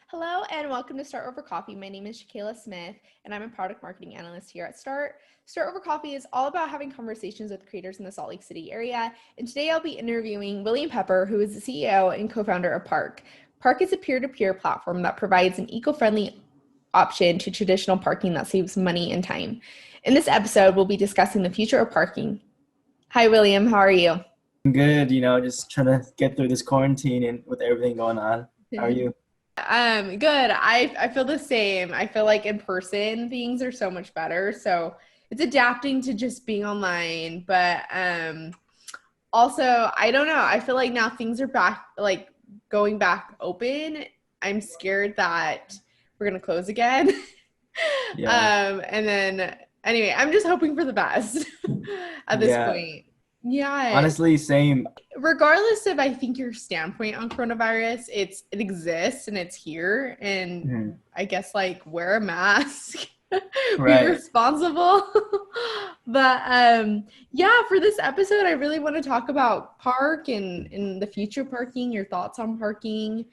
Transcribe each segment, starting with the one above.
Hello and welcome to STRT Over Coffee. My name is Shakayla Smith and I'm a product marketing analyst here at STRT. STRT Over Coffee is all about having conversations with creators in the Salt Lake City area. And today I'll be interviewing William Pepper, who is the CEO and co-founder of Parq. Parq is a peer-to-peer platform that provides an eco-friendly option to traditional parking that saves money and time. In this episode, we'll be discussing the future of parking. Hi, William. How are you? Good, just trying to get through this quarantine and with everything going on. How are you? Good. I feel the same. I feel like in person things are so much better. So it's adapting to just being online. But also I don't know. I feel like now things are back, like going back open. I'm scared that we're gonna close again. Yeah, And then anyway, I'm just hoping for the best at this yeah. point. Yeah. Honestly, same. Regardless of I think your standpoint on coronavirus, it exists and it's here, and Mhm. I guess like wear a mask, be Right. responsible. But yeah, for this episode I really want to talk about Parq and the future of parking, your thoughts on parking,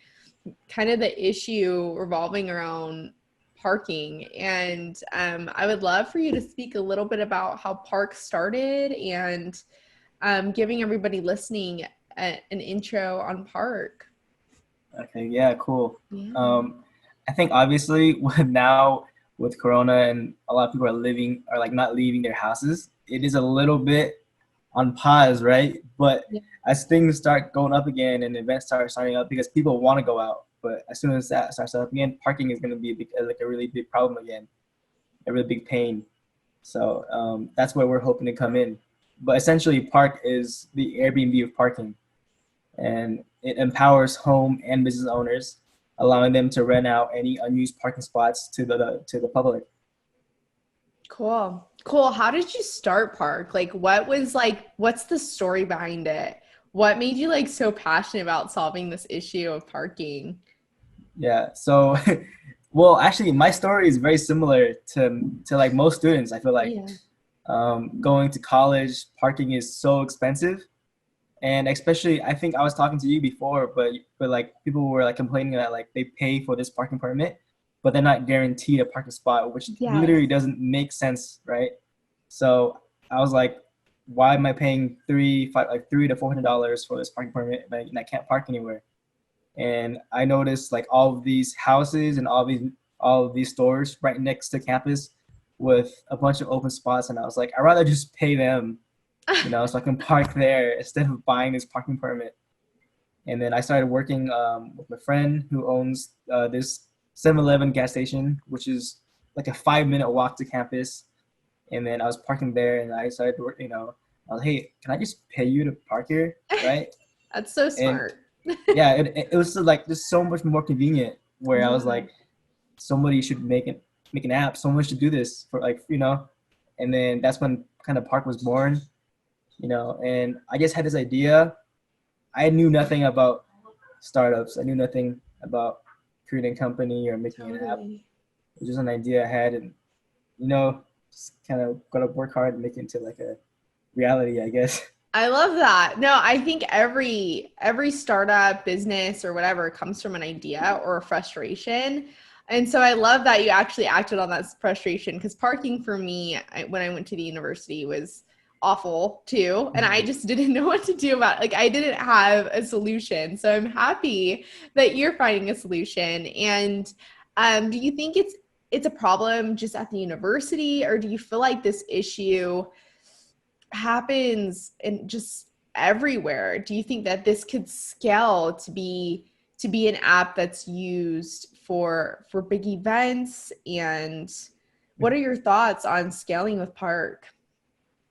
kind of the issue revolving around parking. And I would love for you to speak a little bit about how Parq started and giving everybody listening an intro on Parq. Okay, yeah, cool. Yeah. Um, I think obviously now with Corona and a lot of people are like not leaving their houses, it is a little bit on pause, right? But Yeah. as things start going up again and events start starting up because people want to go out, but as soon as that starts up again, parking is going to be like a really big problem again, a really big pain. So that's where we're hoping to come in. But essentially, Parq is the Airbnb of parking, and it empowers home and business owners, allowing them to rent out any unused parking spots to the public. Cool. Cool. How did you start Parq? What's the story behind it? What made you like so passionate about solving this issue of parking? Yeah. So, well, actually, my story is very similar to like most students. I feel like Yeah. going to college, parking is so expensive, and especially I think I was talking to you before, but like people were like complaining that like they pay for this parking permit, but they're not guaranteed a parking spot, which Yes. literally doesn't make sense, right? So I was like, why am I paying $300 to $400 for this parking permit and I can't park anywhere? And I noticed like all of these houses and all of these stores right next to campus with a bunch of open spots, and I was like, I'd rather just pay them, so I can park there instead of buying this parking permit. And then I started working with my friend who owns this 7-Eleven gas station, which is like a 5-minute walk to campus. And then I was parking there, and I started working. I was, hey, can I just pay you to park here, right? That's so And smart. yeah, it was like just so much more convenient. Where I was Yeah. like, somebody should make an app. Someone should do this for And then that's when kind of Parq was born. And I just had this idea. I knew nothing about startups. I knew nothing about creating a company or making an app. Totally. It was just an idea I had, and just kind of gotta work hard and make it into like a reality, I guess. I love that. No, I think every startup business or whatever comes from an idea or a frustration. And so I love that you actually acted on that frustration, because parking for me, when I went to the university, was awful too. And I just didn't know what to do about it. Like I didn't have a solution. So I'm happy that you're finding a solution. And do you think it's a problem just at the university, or do you feel like this issue happens in just everywhere? Do you think that this could scale to be an app that's used for big events? And what are your thoughts on scaling with Parq?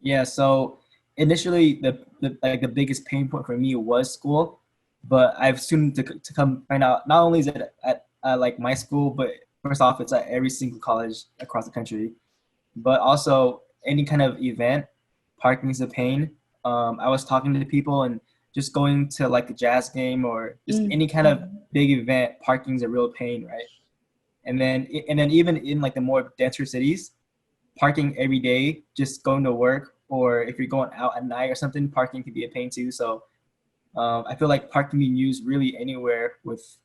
Yeah, so initially the biggest pain point for me was school, but I've soon to come find out not only is it at like my school, but first off it's at every single college across the country, but also any kind of event, parking is a pain. I was talking to people and just going to like a jazz game or just any kind of Mhm. big event, parking is a real pain, right? And then even in like the more denser cities, parking every day, just going to work, or if you're going out at night or something, parking can be a pain too. So I feel like park can be used really anywhere with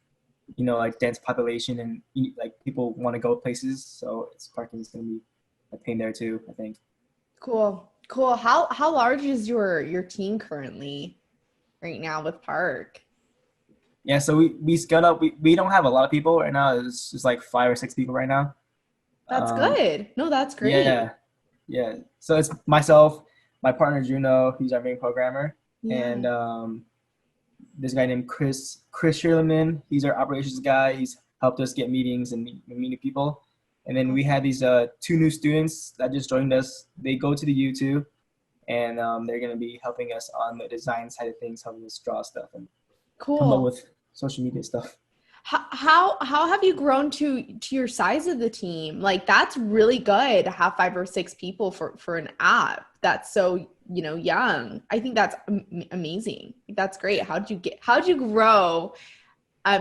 like dense population and like people want to go places. So parking is going to be a pain there too, I think. Cool. Cool. How large is your team currently right now with Parq? Yeah, so we scaled up. We don't have a lot of people right now. It's just like 5 or 6 people right now. That's Um, good. No, that's great. yeah, yeah. So it's myself, my partner Juno, who's our main programmer, and Yeah. this guy named Chris Sherman. He's our operations guy. He's helped us get meetings and meet new people. And then we had Awesome. these 2 new students that just joined us. They go to the U2, and they're going to be helping us on the design side of things, helping us draw stuff and come up Cool. with social media stuff. How have you grown to your size of the team? Like that's really good to have 5 or 6 people for an app that's so, young. I think that's amazing. That's great. How'd you grow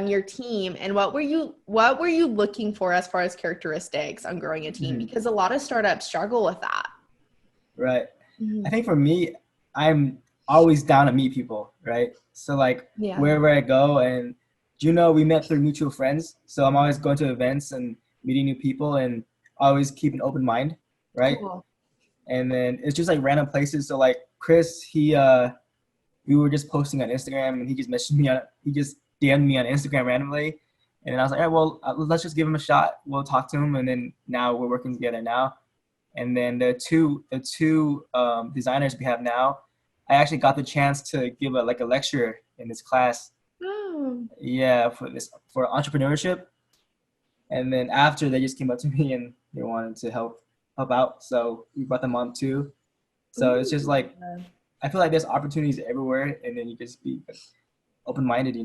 your team, and what were you looking for as far as characteristics on growing a team? Mm-hmm. Because a lot of startups struggle with that. Right. I Mhm. think for me, I'm always down to meet people, right? So like Yeah. wherever I go, and we met through mutual friends. So I'm always going to events and meeting new people and always keep an open mind, right? Cool. And then it's just like random places. So like Chris, we were just posting on Instagram and he just DM'd me on Instagram randomly. And I was like, all right, well, let's just give him a shot. We'll talk to him. And then now we're working together now. And then the two designers we have now, I actually got the chance to give a lecture in this class. Oh, Yeah, for entrepreneurship. And then after they just came up to me and they wanted to help out, so we brought them on too. So it's just ooh. like I feel like there's opportunities everywhere, and then you just be open minded.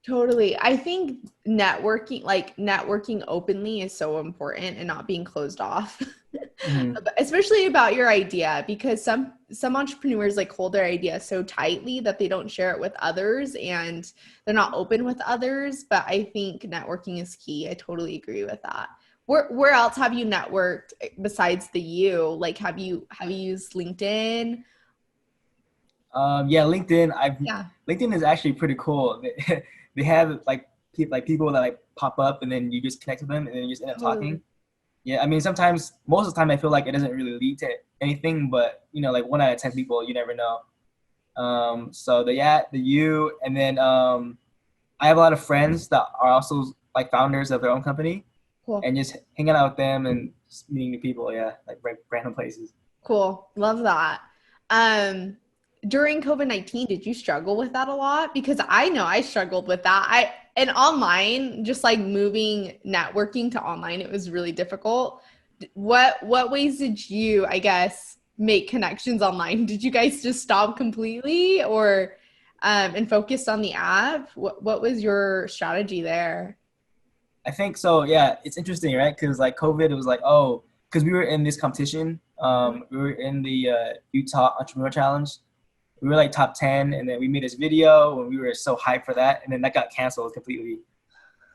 Totally. I think networking openly is so important and not being closed off. Hmm. Especially about your idea, because some entrepreneurs like hold their idea so tightly that they don't share it with others and they're not open with others, but I think networking is key. I totally agree with that. Where else have you networked besides the U? Like have you used LinkedIn? Yeah, LinkedIn. I've Yeah, LinkedIn is actually pretty cool. They have people that like pop up, and then you just connect with them, and then you just end up totally. talking. Yeah, I mean, most of the time, I feel like it doesn't really lead to anything, but like 1 out of 10 people, you never know. So the you, and then I have a lot of friends that are also like founders of their own company, Cool. and just hanging out with them and just meeting new people. Yeah, like random places. Cool. Love that. Um, During COVID-19, did you struggle with that a lot? Because I know I struggled with that. And online, just like moving networking to online, it was really difficult. What ways did you, I guess, make connections online? Did you guys just stop completely or and focused on the app? What was your strategy there? I think so. Yeah, it's interesting, right? Because like COVID, it was like, oh, because we were in this competition. We were in the Utah Entrepreneur Challenge. We were like top 10, and then we made this video, and we were so hyped for that, and then that got canceled completely.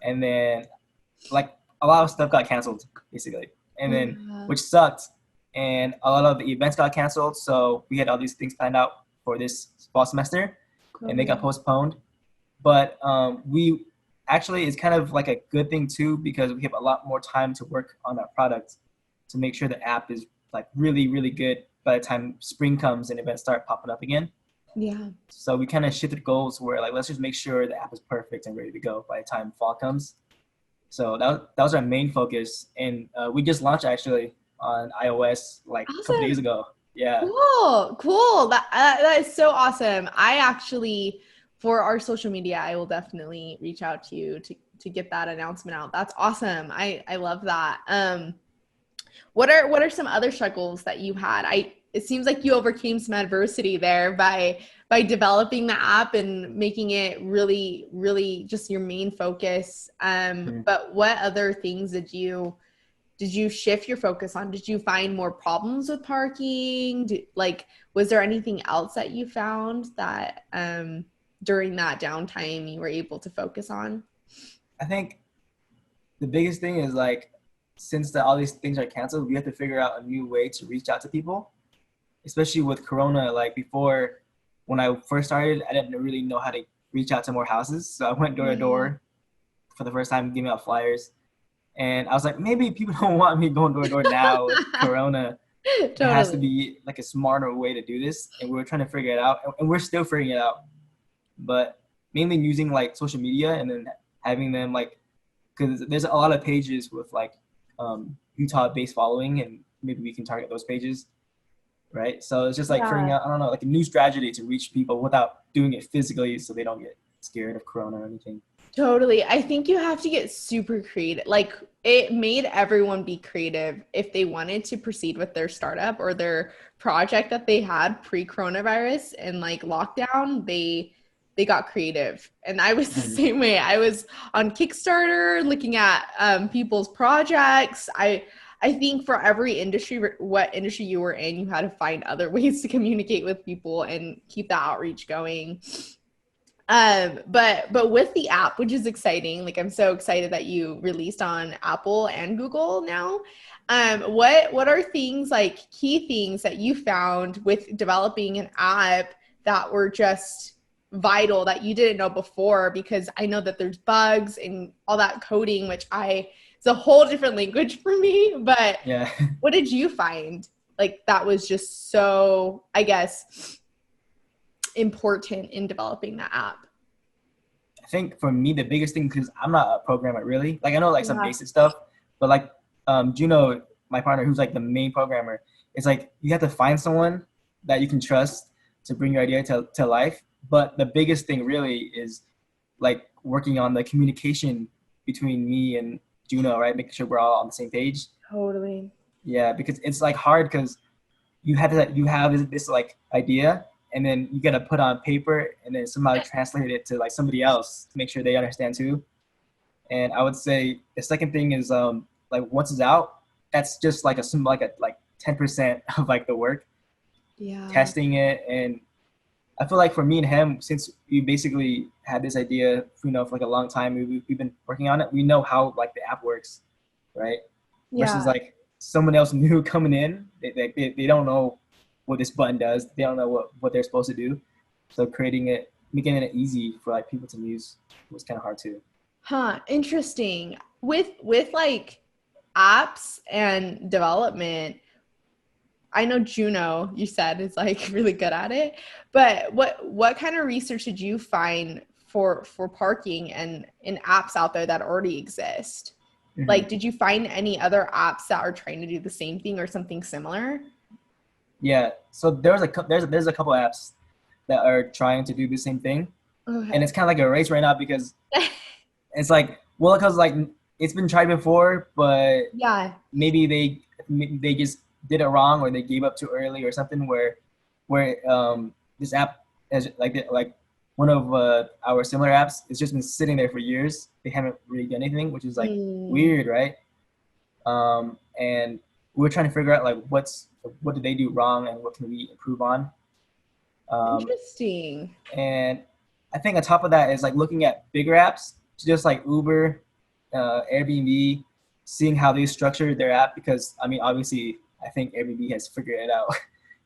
And then like a lot of stuff got canceled basically, and then Yeah, which sucked. And a lot of the events got canceled, so we had all these things planned out for this fall semester, and they got totally. postponed. But we actually it's kind of like a good thing too because we have a lot more time to work on our product to make sure the app is like really really good by the time spring comes and events start popping up again. Yeah. So we kind of shifted goals where like let's just make sure the app is perfect and ready to go by the time fall comes. So that was our main focus, and we just launched actually on iOS like a couple days Awesome. ago. Yeah. Cool, cool. That is so awesome. I actually, for our social media, I will definitely reach out to you to get that announcement out. That's awesome. I love that. What are some other struggles that you had? It seems like you overcame some adversity there by developing the app and making it really really just your main focus. Mhm. But what other things did you shift your focus on? Did you find more problems with parking? Was there anything else that you found that during that downtime you were able to focus on? I think the biggest thing is like since all these things are canceled, we have to figure out a new way to reach out to people, especially with Corona. Like before, when I first started, I didn't really know how to reach out to more houses, so I went door to Yeah. door for the first time giving out flyers. And I was like, maybe people don't want me going door to door now with Corona. There has to Totally. be like a smarter way to do this, and we were trying to figure it out, and we're still figuring it out. But mainly using like social media, and then having them like, because there's a lot of pages with like Utah-based following, and maybe we can target those pages, right? So it's just like figuring Yeah. out, I don't know, like a new strategy to reach people without doing it physically, so they don't get scared of Corona or anything. Totally. I think you have to get super creative. Like it made everyone be creative if they wanted to proceed with their startup or their project that they had pre-coronavirus and like lockdown, they got creative. And I was the Mhm. same way. I was on Kickstarter looking at people's projects. I think for every industry, what industry you were in, you had to find other ways to communicate with people and keep that outreach going. But with the app, which is exciting, like I'm so excited that you released on Apple and Google now. What are things like key things that you found with developing an app that were just vital that you didn't know before? Because I know that there's bugs and all that coding, which I it's a whole different language for me. But Yeah. what did you find like that was just so, I guess, important in developing that app? I think for me the biggest thing, because I'm not a programmer really. Like I know like some Yeah. basic stuff, but like Juno, my partner, who's like the main programmer, it's like you have to find someone that you can trust to bring your idea to life. But the biggest thing really is like working on the communication between me and Juno, right? Making sure we're all on the same page. Totally. Yeah, because it's like hard because you have this like idea, and then you gotta put on paper and then somehow translate it to like somebody else to make sure they understand too. And I would say the second thing is like once it's out, that's just like a some like 10% of like the work, Yeah. testing it. And I feel like for me and him, since we basically had this idea, for like a long time, we've been working on it. We know how like the app works, right? Versus Yeah. like someone else new coming in, they don't know what this button does. They don't know what they're supposed to do. So creating it, making it easy for like people to use was kind of hard too. Huh. Interesting. With like apps and development, I know Juno, you said, is like really good at it. But what kind of research did you find for parking and in apps out there that already exist? Hmm. Like, did you find any other apps that are trying to do the same thing or something similar? Yeah. So there's a couple apps that are trying to do the same thing, and Okay. it's kind of like a race right now because it's like, well, because like it's been tried before, but Yeah. maybe they just did it wrong, or they gave up too early or something, where this app has like one of our similar apps, it's just been sitting there for years. They haven't really done anything, which is like Hmm. weird, right? And we're trying to figure out like what did they do wrong and what can we improve on. um, Interesting. and I think on top of that is like looking at bigger apps, just like Uber, Airbnb, seeing how they structure their app. Because I mean, obviously, I think Airbnb has figured it out,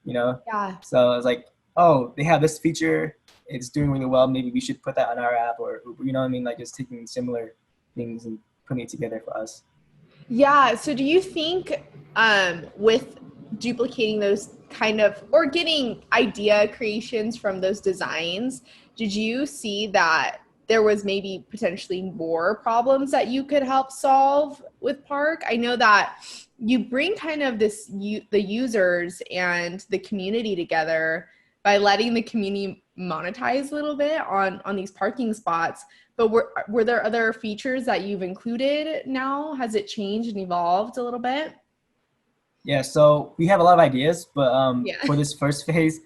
you know. Yeah. So it's like, oh, they have this feature, it's doing really well. Maybe we should put that on our app, or Uber, you know what I mean? Like just taking similar things and putting it together for us. Yeah. So do you think with duplicating those kind of or getting idea creations from those designs, did you see that there was maybe potentially more problems that you could help solve with Park? I know that you bring kind of the users and the community together by letting the community monetize a little bit on these parking spots. But were there other features that you've included now? Has it changed and evolved a little bit? Yeah, so we have a lot of ideas, but Yeah. for this first phase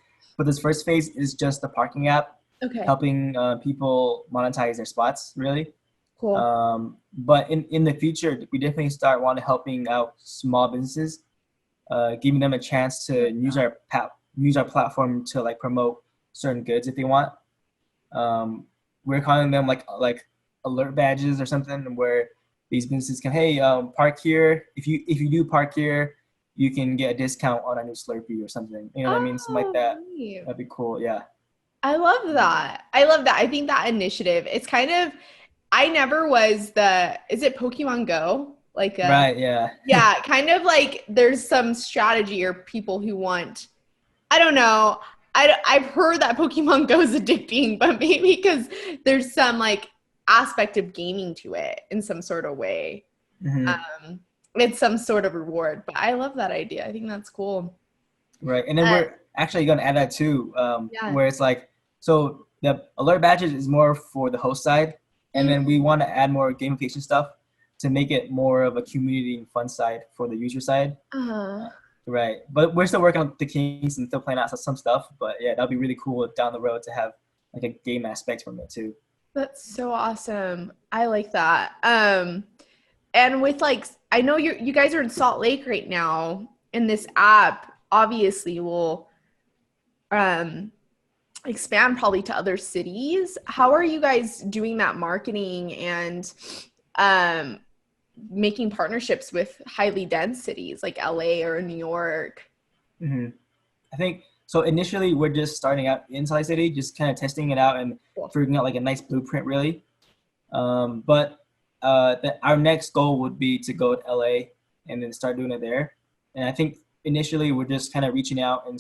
is just the parking app, Okay. helping people monetize their spots, really. Cool. But in the future, we definitely start want to helping out small businesses, giving them a chance to use our platform to like promote certain goods if they want. We're calling them like alert badges or something, where these businesses can, hey, park here. If you do park here, you can get a discount on a new Slurpee or something. You know what I mean? Something like Oh, that. neat. That'd be cool. Yeah. I love that. I love that. I think that initiative, it's kind of I never was is it Pokemon Go? Like Right, yeah. yeah, kind of like there's some strategy or people who want, I don't know. I've heard that Pokemon Go is addicting, but maybe because there's some like aspect of gaming to it in some sort of way. Hmm. Um, it's some sort of reward, but I love that idea. I think that's cool. Right. And then Uh, we're actually going to add that too, yeah. where it's like, so the alert badges is more for the host side. And then we want to add more gamification stuff to make it more of a community and fun side for the user side. Uh, Right. But we're still working on the kinks and still playing out some stuff. But yeah, that'd be really cool down the road to have like a game aspect from it too. that's so awesome. I like that. And with like, I know you guys are in Salt Lake right now, and this app obviously will um expand probably to other cities. How are you guys doing that marketing and um making partnerships with highly dense cities like LA or New York? Hmm. I think so. Initially, we're just starting out in Salt Lake City, just kind of testing it out and Cool. figuring out like a nice blueprint, really. But our next goal would be to go to LA and then start doing it there. And I think initially we're just kind of reaching out, and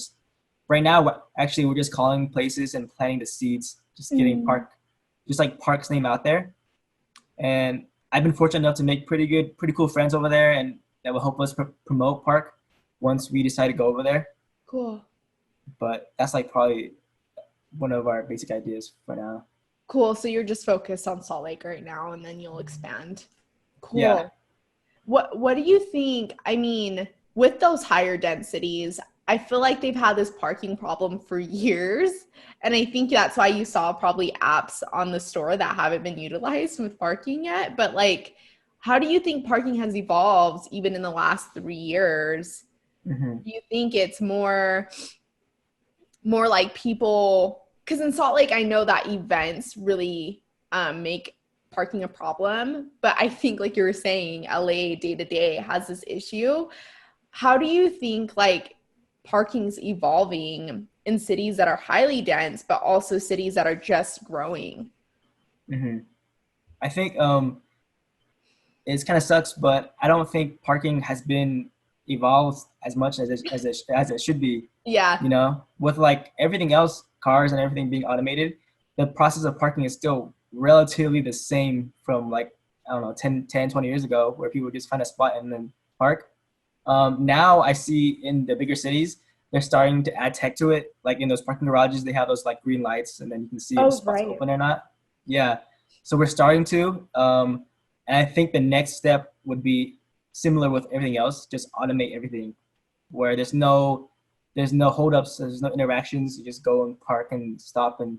right now actually we're just calling places and planting the seeds, just getting Mm, Parq, just like Parq's name out there. And I've been fortunate enough to make pretty cool friends over there, and that will help us promote Parq once we decide to go over there. cool. But that's like probably one of our basic ideas for now. Cool. So you're just focused on Salt Lake right now and then you'll expand. Yeah. Cool. What do you think? I mean, with those higher densities, I feel like they've had this parking problem for years. And I think that's why you saw probably apps on the store that haven't been utilized with parking yet. But like, how do you think parking has evolved even in the last 3 years? Hmm. Do you think it's more like people, because in Salt Lake I know that events really make parking a problem, but I think like you were saying LA day to day has this issue. How do you think like parking's evolving in cities that are highly dense but also cities that are just growing? Hmm. I think it kind of sucks, but I don't think parking has been evolved as much as it should be. Yeah. You know, with like everything else, cars and everything being automated, the process of parking is still relatively the same from like I don't know 20 years ago, where people just find a spot and then park. Now I see in the bigger cities they're starting to add tech to it. Like in those parking garages, they have those like green lights, and then you can see if the Oh, spot's right. open or not. Yeah, so we're starting to, and I think the next step would be similar with everything else, just automate everything, where there's no holdups, there's no interactions. You just go and park and stop, and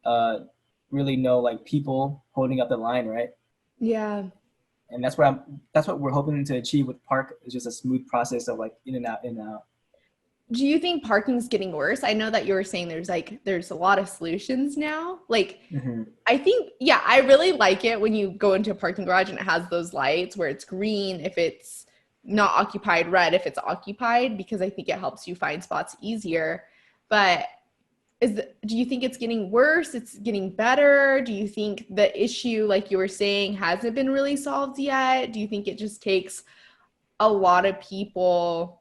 uh, really no like people holding up the line, right? Yeah. And that's what we're hoping to achieve with Parq, is just a smooth process of like in and out, in and out. Do you think parking's getting worse? I know that you were saying there's a lot of solutions now. Like Hmm. I think, yeah, I really like it when you go into a parking garage and it has those lights where it's green if it's not occupied, red if it's occupied, because I think it helps you find spots easier. But do you think it's getting worse? It's getting better? Do you think the issue, like you were saying, hasn't been really solved yet? Do you think it just takes a lot of people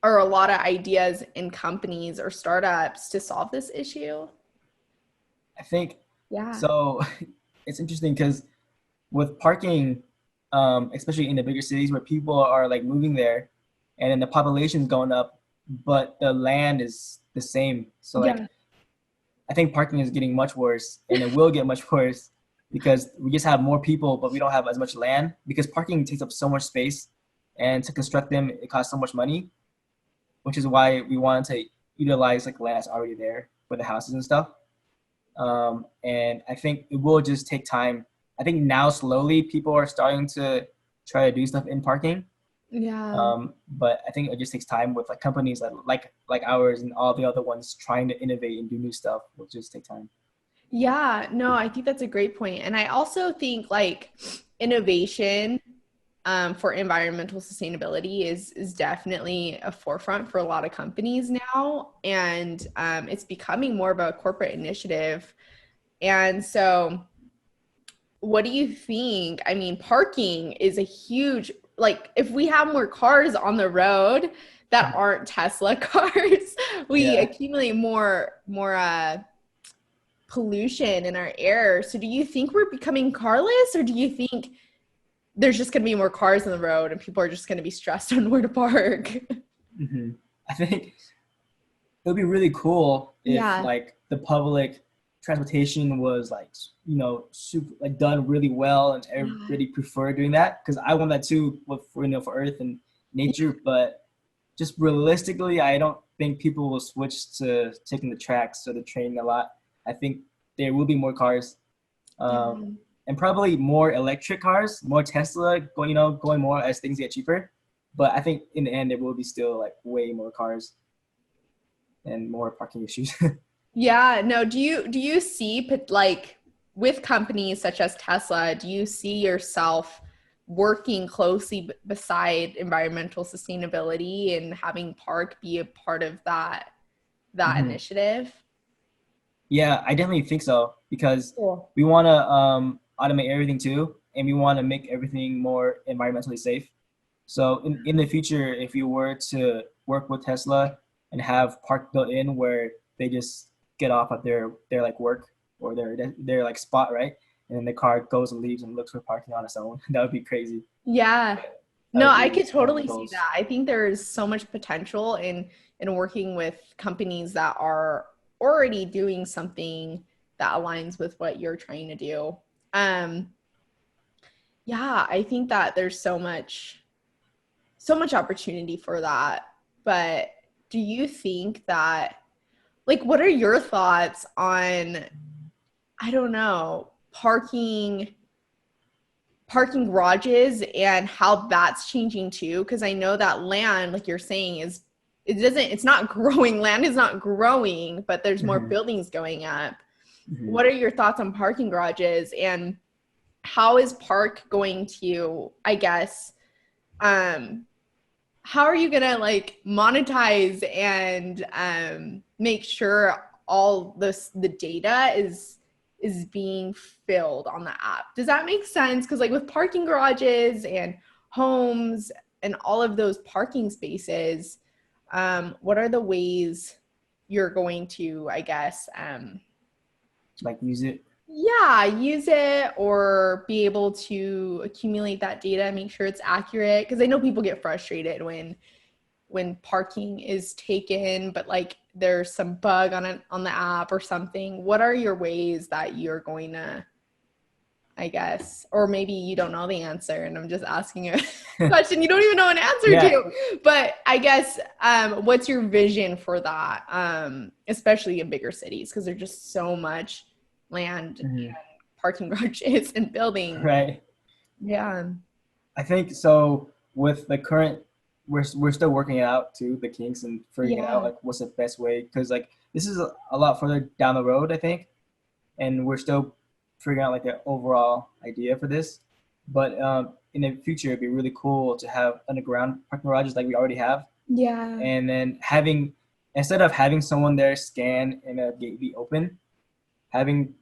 or a lot of ideas in companies or startups to solve this issue? I think Yeah. so. It's interesting because with parking, especially in the bigger cities where people are like moving there, and then the population's going up, but the land is the same. So like Yeah. I think parking is getting much worse, and it will get much worse because we just have more people, but we don't have as much land because parking takes up so much space, and to construct them it costs so much money, which is why we wanted to utilize like land that's already there for the houses and stuff. And I think it will just take time. I think now slowly people are starting to try to do stuff in parking, Yeah. but I think it just takes time with like companies like ours and all the other ones trying to innovate and do new stuff. Will just take time. Yeah, no, I think that's a great point. And I also think like innovation for environmental sustainability is definitely a forefront for a lot of companies now, and it's becoming more of a corporate initiative. And so what do you think? I mean, parking is a huge, like, if we have more cars on the road that aren't Tesla cars, we Yeah. accumulate more pollution in our air. So do you think we're becoming carless, or do you think there's just going to be more cars on the road and people are just going to be stressed on where to park? Hmm. I think it would be really cool if Yeah. like the public transportation was like super like done really well and Yeah. everybody prefer doing that, because I want that too for Earth and nature. But just realistically, I don't think people will switch to taking the tracks or the train a lot. I think there will be more cars, um, Yeah. and probably more electric cars, more Tesla going, going more as things get cheaper. But I think in the end, there will be still like way more cars and more parking issues. Yeah, no, do you see like with companies such as Tesla, do you see yourself working closely beside environmental sustainability and having Park be a part of that Hmm. initiative? Yeah, I definitely think so, because Cool. we want to automate everything too, and we want to make everything more environmentally safe. So in the future, if you were to work with Tesla and have Park built in where they just get off at their like work or their like spot, right? And then the car goes and leaves and looks for parking on its own. That would be crazy. Yeah. That No, would I be could one of my totally see goals. that. I think there's so much potential in working with companies that are already doing something that aligns with what you're trying to do. Um, yeah, I think that there's so much opportunity for that. But do you think that, like, what are your thoughts on, I don't know, parking garages and how that's changing too? Because I know that land, like you're saying, it's not growing. Land is not growing, but there's more Hmm. buildings going up. Hmm. What are your thoughts on parking garages, and how is Park going to, I guess, um, how are you gonna like monetize and make sure all the data is being filled on the app? Does that make sense? Because like with parking garages and homes and all of those parking spaces, what are the ways you're going to, I guess, Like use it. yeah, use it or be able to accumulate that data, make sure it's accurate? Because I know people get frustrated when parking is taken, but like there's some bug on the app or something. What are your ways that you're going to, I guess, or maybe you don't know the answer and I'm just asking a question you don't even know an answer Yeah. to. But I guess what's your vision for that? Especially in bigger cities, because there's just so much land and Hmm. parking garages and buildings. Right. Yeah. I think so. With the current, we're still working it out too, the kinks, and figuring it out Yeah. like what's the best way, because like this is a lot further down the road, I think, and we're still figuring out like the overall idea for this. But in the future, it'd be really cool to have underground parking garages like we already have, Yeah. and then having, instead of having someone there scan and a gate be open, having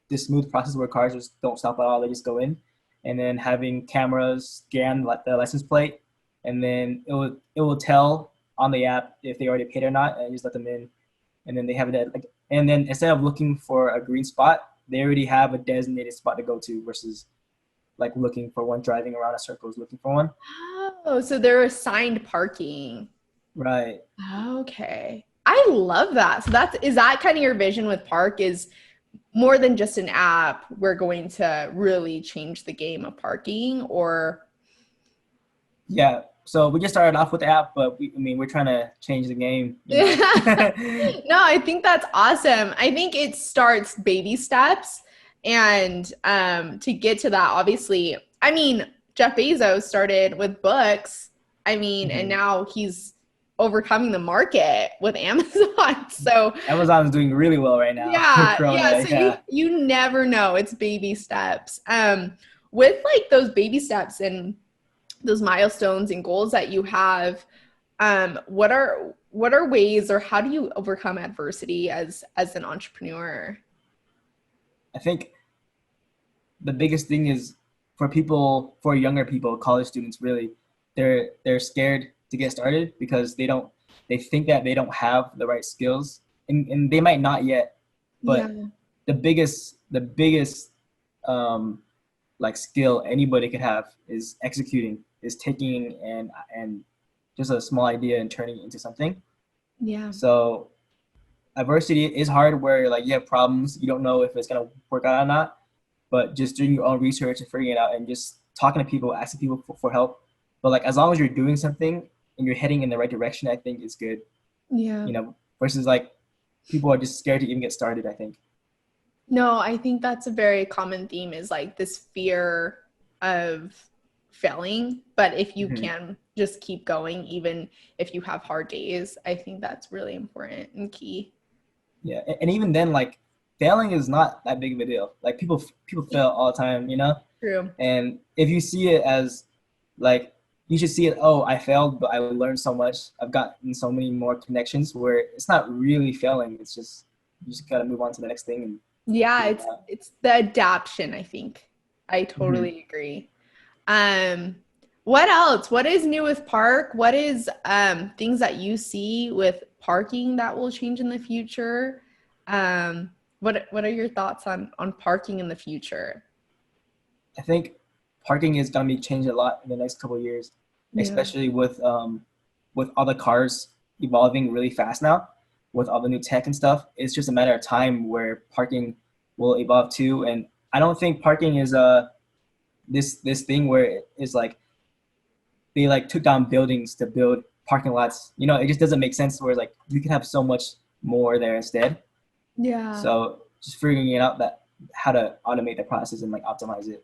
this smooth process where cars just don't stop at all; they just go in, and then having cameras scan like the license plate, and then it will tell on the app if they already paid or not, and just let them in, and then they have it like, and then instead of looking for a green spot, they already have a designated spot to go to versus like looking for one, driving around a circle is looking for one. Oh, so they're assigned parking. Right. Okay. I love that. So is that kind of your vision with Park, is more than just an app, we're going to really change the game of parking? Or Yeah. So we just started off with the app, but I mean, we're trying to change the game, you know. yeah. No, I think that's awesome. I think it starts baby steps, and to get to that, obviously, I mean, Jeff Bezos started with books. I mean, and Mhm. now he's overcoming the market with Amazon. So Amazon's doing really well right now with yeah, yeah. Corona. So you Yeah. you never know. It's baby steps. With like those baby steps and those milestones and goals that you have, what are ways, or how do you overcome adversity as an entrepreneur? I think the biggest thing is for people, for younger people, college students, really, they're scared to get started because they think that they don't have the right skills, and they might not yet, but Yeah. the biggest um, like skill anybody could have is executing, is taking and just a small idea and turning it into something. Yeah. So adversity is hard where like you have problems, you don't know if it's gonna work out or not, but just doing your own research and figuring it out and just talking to people, asking people for help. But like as long as you're doing something and you're heading in the right direction, I think it's good. Yeah. Versus like people are just scared to even get started, I think. No, I think that's a very common theme is like this fear of failing. But if you Hmm. can just keep going, even if you have hard days, I think that's really important and key. Yeah, and even then, like failing is not that big of a deal. Like people fail all the time, True. And if you see it as like you should see it, oh, I failed, but I learned so much. I've gotten so many more connections where it's not really failing. It's just you just gotta move on to the next thing and Yeah, figure it out. it's the adaption, I think. I Hmm. totally agree. Um, what else? What is new with Parq? What is things that you see with parking that will change in the future? What are your thoughts on parking in the future? I think parking is gonna be changed a lot in the next couple of years, Yeah. especially with all the cars evolving really fast now, with all the new tech and stuff. It's just a matter of time where parking will evolve too. And I don't think parking is this thing where it is like they like took down buildings to build parking lots. It just doesn't make sense. Where like you can have so much more there instead. Yeah. So just figuring it out that how to automate the process and like optimize it.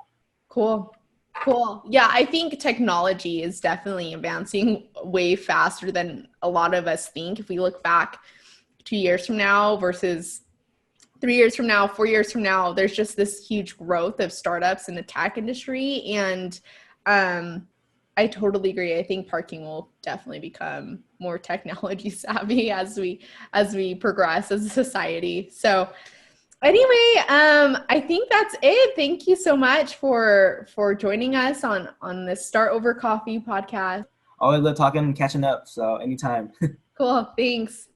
Cool. Cool. Yeah, I think technology is definitely advancing way faster than a lot of us think. If we look back 2 years from now versus 3 years from now, 4 years from now, there's just this huge growth of startups in the tech industry. And um, I totally agree. I think parking will definitely become more technology savvy as we progress as a society. So anyway, I think that's it. Thank you so much for joining us on this Start Over Coffee podcast. Always love talking and catching up. So anytime. Cool. Thanks.